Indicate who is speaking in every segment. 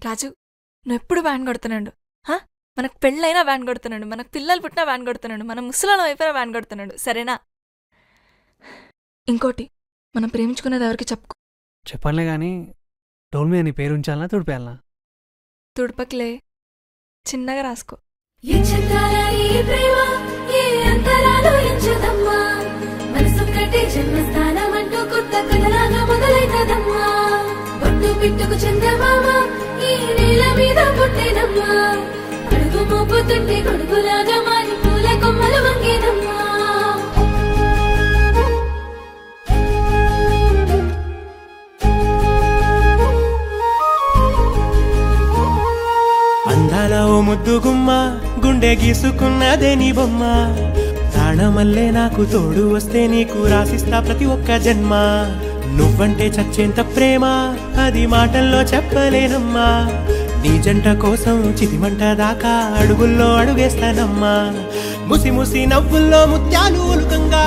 Speaker 1: రాజు, నువ్వెప్పుడు వ్యాన్ కొడుతున్నాడు. మనకు పెళ్ళైనా వ్యాన్ కొడుతున్నాడు, మనకు పిల్లలు పుట్టినా వ్యాన్ కొడుతున్నాడు, మన ముసలాళ్ళం అయిపోయినా వ్యాన్ కొడుతున్నాడు. సరేనా? ఇంకోటి, మనం ప్రేమించుకున్నది ఎవరికి చెప్పుకో.
Speaker 2: చెప్పనులే కానీ డోల్మీ అని పేరు ఉంచాలనా తుడిపేయాలనా?
Speaker 1: తుడపకిలే, చిన్నగా రాసుకో.
Speaker 3: పిట్టుకు చందమామ ఈ నేల మీద పుట్టేనమ్మా, అడుగు మోపుతుంటే గొడుగులాగా మారి పూల కొమ్మలు వంగేనమ్మా.
Speaker 4: అందాల ఓ ముద్దు గుమ్మ, గుండె గీసుకున్నదే నీ బొమ్మ. ప్రాణమల్లే నాకు తోడు వస్తే నీకు రాసిస్తా ప్రతి ఒక్క జన్మ. నువ్వంటే చచ్చేంత ప్రేమ అది మాటల్లో చెప్పలేనమ్మా. నీ జంట కోసం చితిమంట దాకా అడుగుల్లో అడుగేస్తానమ్మా. ముసి ముసి నవ్వుల్లో ముత్యాలు ఒలుకంగా,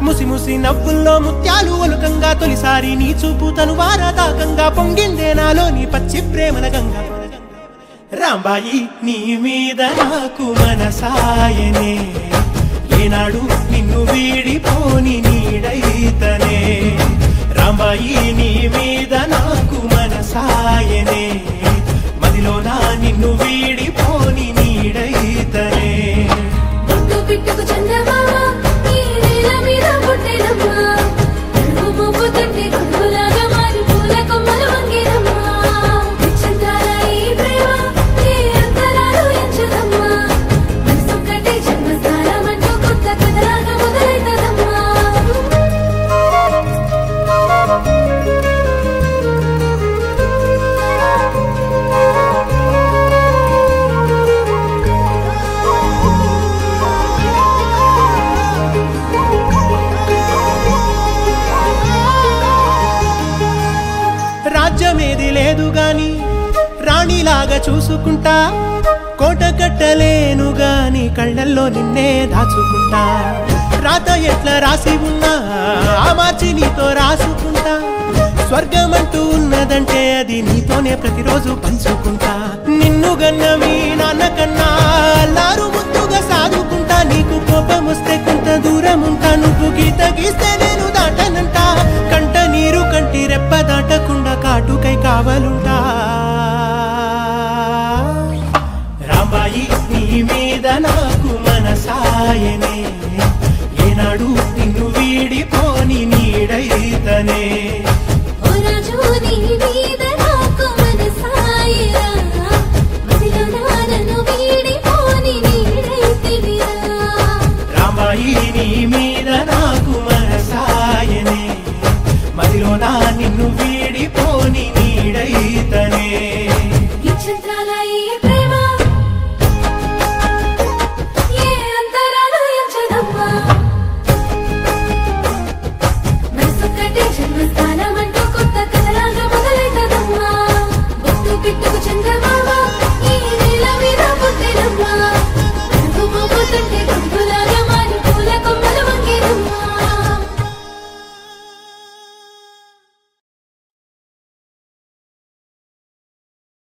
Speaker 4: ముసి ముసి నవ్వుల్లో ముత్యాలు ఒలుకంగా, తొలిసారి నీ చూపు తను వారదాకంగా పొంగిందే నాలో నీ పచ్చి ప్రేమల గంగా. రాంబాయి నీ మీద నాకు మనసాయనే, ఏనాడు నిన్ను వీడిపోని నీడైతనే. రాంబాయి నీ మీద నాకు మనసాయనే, మదిలో నా నిన్ను వీడిపోని నీడైతనే.
Speaker 3: పిట్టుకు చందమామ ఈ నేల మీద పుట్టేనమ్మా, అడుగు మోపుతుంటే గొడుగులాగా మారి పూల కొమ్మలు వంగేనమ్మా. చంద్రాల ఈ ప్రేమ ఏ అంతరాలు ఎంచదమ్మా, మనసు కట్టే జన్మస్థానం అంటూ కొత్త కథలాగా మొదలైతదమ్మా.
Speaker 4: రాజ్యమేది లేదు గాని రాణిలాగా చూసుకుంటా, కోట కట్టలేను గాని కళ్ళల్లో నిన్నే దాచుకుంటా. రాత ఎట్లా రాసి ఉన్నా ఆ మార్చి నీతో రాసుకుంటా. స్వర్గమంటూ ఉన్నదంటే అది నీతోనే ప్రతిరోజు పంచుకుంటా. నిన్ను గన్న మీ నాన్న కన్నా అల్లారు ముద్దుగా సాదుకుంటా. నీకు కోపం వస్తే కొంత దూరం ఉంటా, నువ్వు గీత గీస్తే నేను దాటనంట. కంట నీరు కంటి రెప్ప దాటకుండా కాటుకై కావలుంటా. రాంబాయి నీ మీద నాకు మనసాయనే, ఏనాడు నిన్ను వీడిపోని నీడైతనే.
Speaker 3: ఓ రాజు నీ మీద నాకు మనసాయరా, మదిలో నన్ను వీడిపోని నీడైతివిరా.
Speaker 4: రాంబాయి నీ మీద నాకు మనసాయనే, మదిలో నా నిన్ను